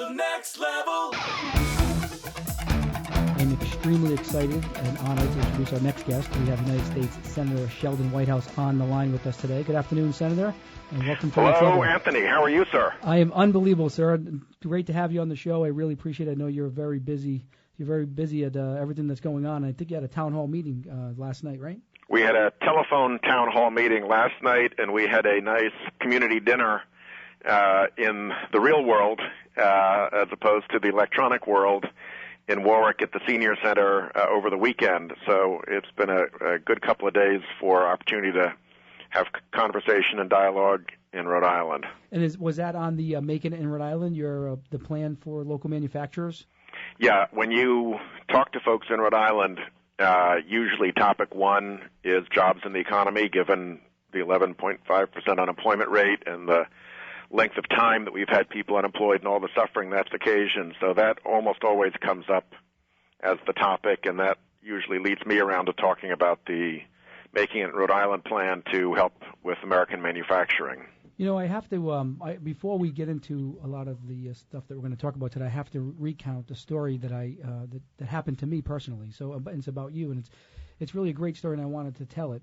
the next level. I'm extremely excited and honored to introduce our next guest. We have United States Senator Sheldon Whitehouse on the line with us today. Good afternoon, Senator, and welcome to the next level. Hello, Anthony. How are you, sir? I am unbelievable, sir. Great to have you on the show. I really appreciate it. I know you're very busy. You're very busy at everything that's going on. I think you had a town hall meeting last night, right? We had a telephone town hall meeting last night, and we had a nice community dinner in the real world as opposed to the electronic world in Warwick at the Senior Center over the weekend. So it's been a good couple of days for opportunity to have conversation and dialogue in Rhode Island. And was that on the Making It in Rhode Island, the plan for local manufacturers? Yeah, when you talk to folks in Rhode Island, usually topic one is jobs in the economy, given the 11.5% unemployment rate and the length of time that we've had people unemployed and all the suffering that's occasioned. So that almost always comes up as the topic, and that usually leads me around to talking about the Making It in Rhode Island plan to help with American manufacturing. You know, I have to, before we get into a lot of the stuff that we're going to talk about today, I have to recount a story that that happened to me personally. So it's about you, and it's really a great story, and I wanted to tell it.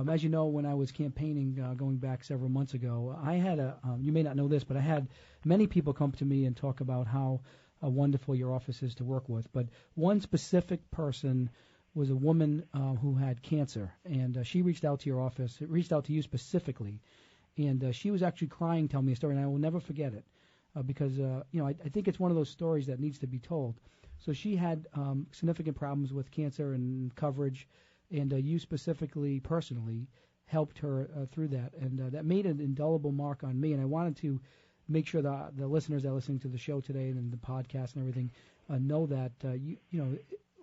As you know, when I was campaigning going back several months ago, I had you may not know this, but I had many people come to me and talk about how wonderful your office is to work with. But one specific person was a woman who had cancer, and she reached out to your office, reached out to you specifically. And she was actually crying, telling me a story, and I will never forget it because, I think it's one of those stories that needs to be told. So she had significant problems with cancer and coverage, and you specifically, personally, helped her through that. And that made an indelible mark on me, and I wanted to make sure that the listeners that are listening to the show today and the podcast and everything know that,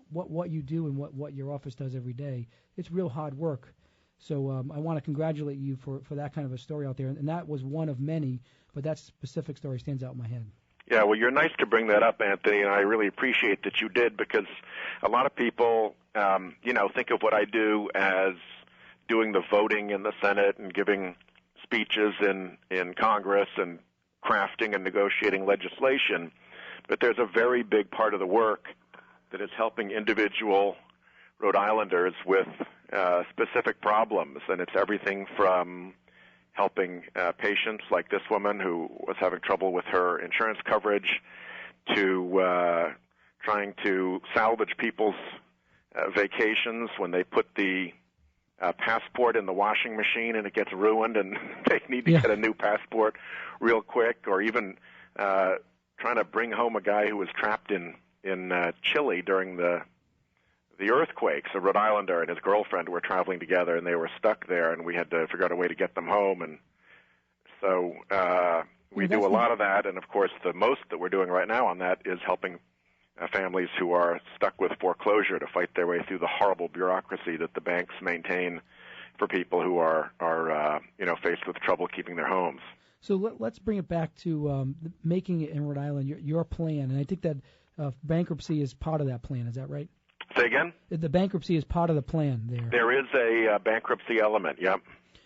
what you do and what your office does every day, it's real hard work. So I want to congratulate you for that kind of a story out there. And that was one of many, but that specific story stands out in my head. Yeah, well, you're nice to bring that up, Anthony, and I really appreciate that you did, because a lot of people, think of what I do as doing the voting in the Senate and giving speeches in Congress and crafting and negotiating legislation. But there's a very big part of the work that is helping individual Rhode Islanders with specific problems, and it's everything from helping patients like this woman who was having trouble with her insurance coverage to trying to salvage people's vacations when they put the passport in the washing machine and it gets ruined and they need to get a new passport real quick, or even trying to bring home a guy who was trapped in Chile during the earthquakes. A Rhode Islander and his girlfriend were traveling together, and they were stuck there, and we had to figure out a way to get them home. And so we do a lot of that, and, of course, the most that we're doing right now on that is helping families who are stuck with foreclosure to fight their way through the horrible bureaucracy that the banks maintain for people who are faced with trouble keeping their homes. So let's bring it back to Making It in Rhode Island, your plan, and I think that bankruptcy is part of that plan. Is that right? Say again? The bankruptcy is part of the plan there. There is a bankruptcy element, yep.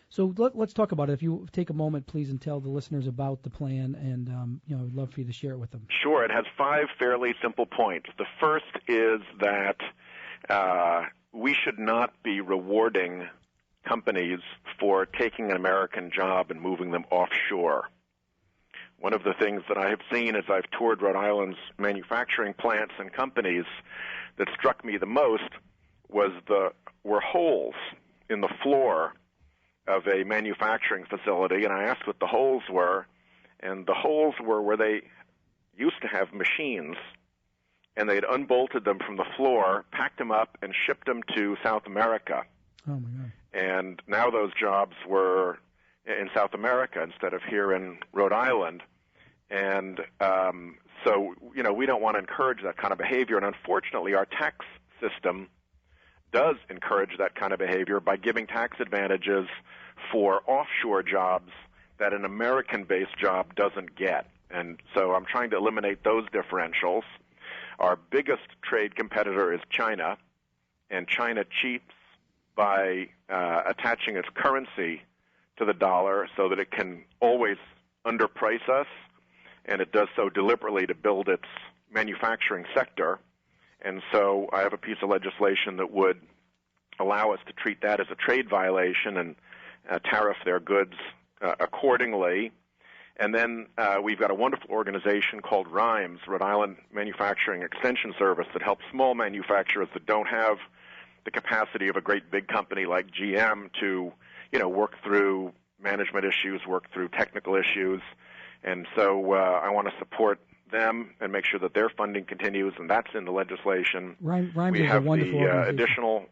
So let's talk about it. If you take a moment, please, and tell the listeners about the plan, and I'd love for you to share it with them. Sure. It has 5 fairly simple points. The first is that we should not be rewarding companies for taking an American job and moving them offshore. One of the things that I have seen as I've toured Rhode Island's manufacturing plants and companies that struck me the most were holes in the floor of a manufacturing facility, and I asked what the holes were, and the holes were where they used to have machines, and they'd unbolted them from the floor, packed them up, and shipped them to South America. Oh, my God. And now those jobs were in South America instead of here in Rhode Island. And so, we don't want to encourage that kind of behavior. And unfortunately, our tax system does encourage that kind of behavior by giving tax advantages for offshore jobs that an American-based job doesn't get. And so I'm trying to eliminate those differentials. Our biggest trade competitor is China, and China cheats by attaching its currency to the dollar so that it can always underprice us and it does so deliberately to build its manufacturing sector. And so I have a piece of legislation that would allow us to treat that as a trade violation and tariff their goods accordingly. And then we've got a wonderful organization called RIMES, Rhode Island Manufacturing Extension Service, that helps small manufacturers that don't have the capacity of a great big company like GM to, work through management issues, work through technical issues. And so I want to support them and make sure that their funding continues, and that's in the legislation. RIMES we is have a wonderful the additional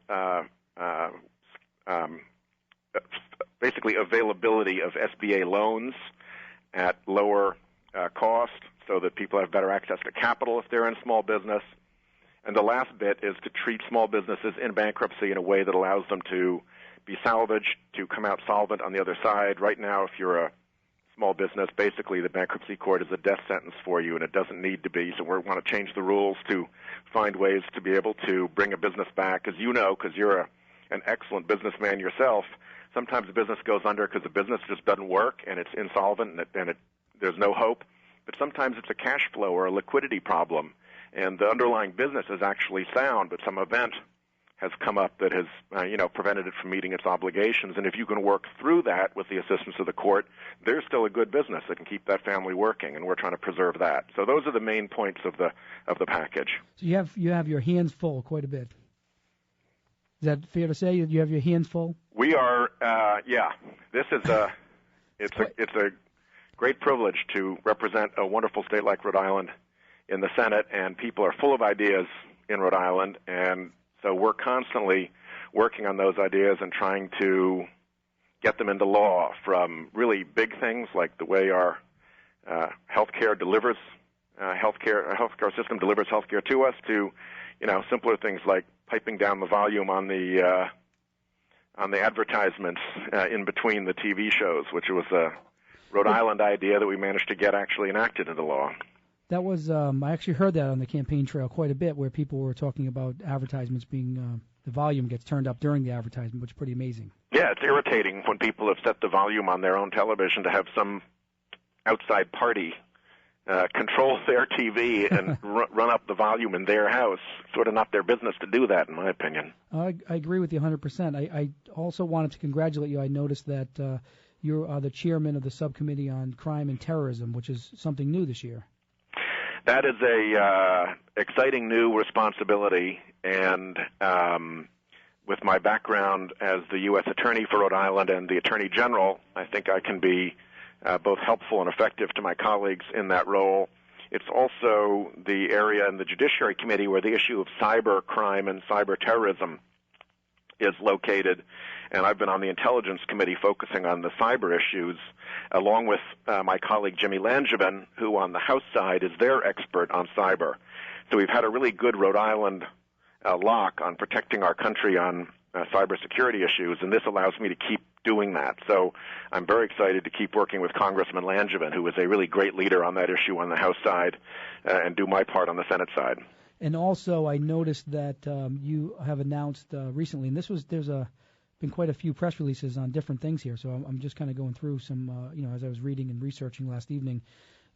basically availability of SBA loans at lower cost so that people have better access to capital if they're in small business. And the last bit is to treat small businesses in bankruptcy in a way that allows them to be salvaged, to come out solvent on the other side. Right now, if you're a small business, basically the bankruptcy court is a death sentence for you, and it doesn't need to be. So we want to change the rules to find ways to be able to bring a business back. As you know, because you're an excellent businessman yourself, sometimes a business goes under because the business just doesn't work and it's insolvent and there's no hope. But sometimes it's a cash flow or a liquidity problem, and the underlying business is actually sound, but some event has come up that has, prevented it from meeting its obligations. And if you can work through that with the assistance of the court, there's still a good business that can keep that family working, and we're trying to preserve that. So those are the main points of the package. So you have your hands full quite a bit. Is that fair to say? You have your hands full? We are, yeah. This is it's a great privilege to represent a wonderful state like Rhode Island in the Senate, and people are full of ideas in Rhode Island, and so we're constantly working on those ideas and trying to get them into law, from really big things like the way our healthcare delivers our healthcare system delivers healthcare to us, to simpler things like piping down the volume on the advertisements in between the TV shows, which was a Rhode Island idea that we managed to get actually enacted into law. That was I actually heard that on the campaign trail quite a bit, where people were talking about advertisements being the volume gets turned up during the advertisement, which is pretty amazing. Yeah, it's irritating when people have set the volume on their own television to have some outside party control their TV and run up the volume in their house. Sort of not their business to do that, in my opinion. I agree with you 100%. I also wanted to congratulate you. I noticed that you are the chairman of the subcommittee on crime and terrorism, which is something new this year. That is a exciting new responsibility, and with my background as the U.S. Attorney for Rhode Island and the Attorney General, I think I can be both helpful and effective to my colleagues in that role. It's also the area in the Judiciary Committee where the issue of cyber crime and cyber terrorism is located, and I've been on the Intelligence Committee focusing on the cyber issues, along with my colleague Jimmy Langevin, who on the House side is their expert on cyber. So we've had a really good Rhode Island lock on protecting our country on cybersecurity issues, and this allows me to keep doing that. So I'm very excited to keep working with Congressman Langevin, who is a really great leader on that issue on the House side, and do my part on the Senate side. And also, I noticed that you have announced recently, and there's been quite a few press releases on different things here. So I'm just kind of going through some, as I was reading and researching last evening,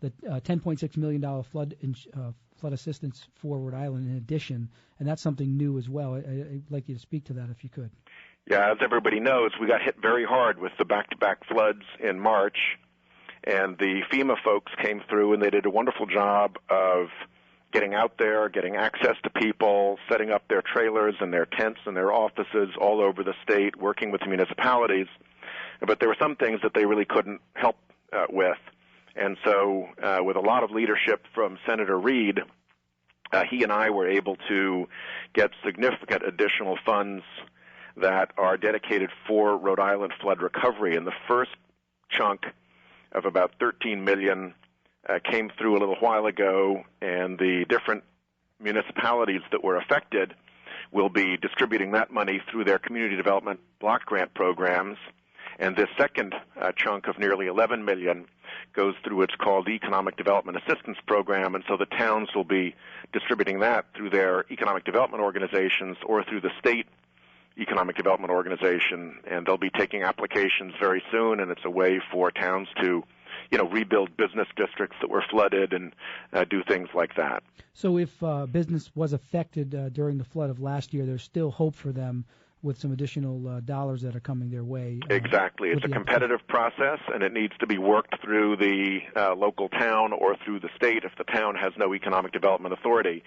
the $10.6 million flood assistance for Rhode Island in addition, and that's something new as well. I'd like you to speak to that if you could. Yeah, as everybody knows, we got hit very hard with the back-to-back floods in March, and the FEMA folks came through, and they did a wonderful job of getting out there, getting access to people, setting up their trailers and their tents and their offices all over the state, working with the municipalities. But there were some things that they really couldn't help with. And so with a lot of leadership from Senator Reed, he and I were able to get significant additional funds that are dedicated for Rhode Island flood recovery. And the first chunk of about $13 million came through a little while ago, and the different municipalities that were affected will be distributing that money through their community development block grant programs. And this second chunk of nearly $11 million goes through what's called the Economic Development Assistance Program, and so the towns will be distributing that through their economic development organizations or through the state economic development organization, and they'll be taking applications very soon, and it's a way for towns to rebuild business districts that were flooded and do things like that. So if business was affected during the flood of last year, there's still hope for them with some additional dollars that are coming their way. Exactly. It's a competitive process, and it needs to be worked through the local town or through the state if the town has no economic development authority.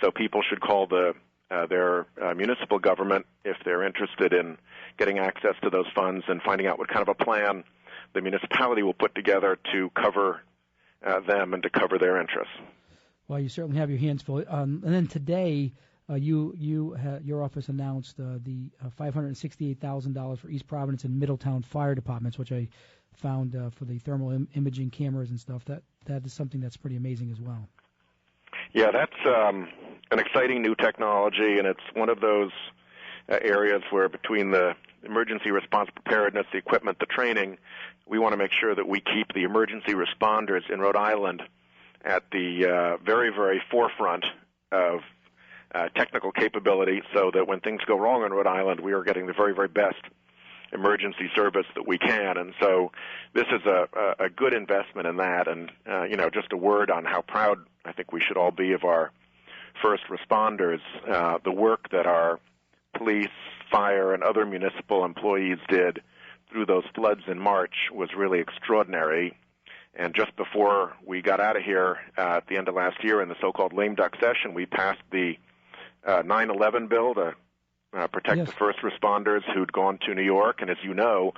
So people should call their municipal government if they're interested in getting access to those funds and finding out what kind of a plan the municipality will put together to cover them and to cover their interests. Well, you certainly have your hands full. And then today, your office announced the $568,000 for East Providence and Middletown fire departments, which I found for the thermal imaging cameras and stuff. That is something that's pretty amazing as well. Yeah, that's an exciting new technology, and it's one of those areas where between the emergency response preparedness, the equipment, the training, we want to make sure that we keep the emergency responders in Rhode Island at the very, very forefront of technical capability so that when things go wrong in Rhode Island, we are getting the very, very best emergency service that we can. And so this is a good investment in that. And, just a word on how proud I think we should all be of our first responders. The work that our police, fire, and other municipal employees did through those floods in March was really extraordinary. And just before we got out of here at the end of last year in the so-called lame duck session, we passed the 9/11 bill to protect the first responders who'd gone to New York. And as you know,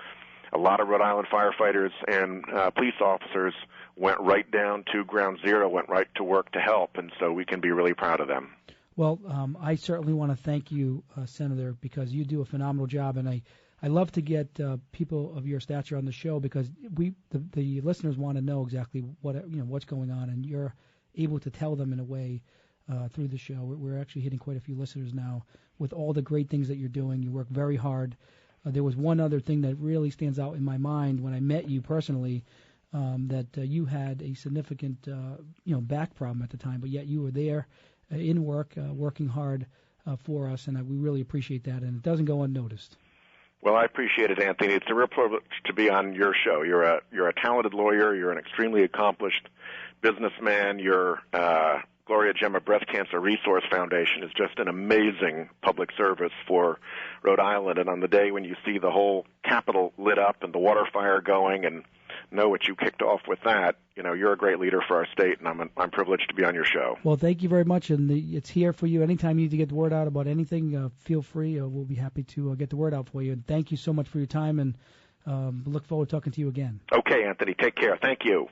a lot of Rhode Island firefighters and police officers went right down to ground zero, went right to work to help. And so we can be really proud of them. Well, I certainly want to thank you, Senator, because you do a phenomenal job. And I love to get people of your stature on the show because the listeners want to know exactly what's going on, and you're able to tell them in a way through the show. We're actually hitting quite a few listeners now with all the great things that you're doing. You work very hard. There was one other thing that really stands out in my mind when I met you personally, that you had a significant back problem at the time, but yet you were there in work, working hard for us, and we really appreciate that, and it doesn't go unnoticed. Well, I appreciate it, Anthony. It's a real privilege to be on your show. You're a talented lawyer. You're an extremely accomplished businessman. Your Gloria Gemma Breast Cancer Resource Foundation is just an amazing public service for Rhode Island. And on the day when you see the whole Capitol lit up and the water fire going and know what you kicked off with that, you're a great leader for our state, and I'm privileged to be on your show. Well, thank you very much, and it's here for you. Anytime you need to get the word out about anything, feel free. We'll be happy to get the word out for you. And thank you so much for your time, and look forward to talking to you again. Okay, Anthony. Take care. Thank you.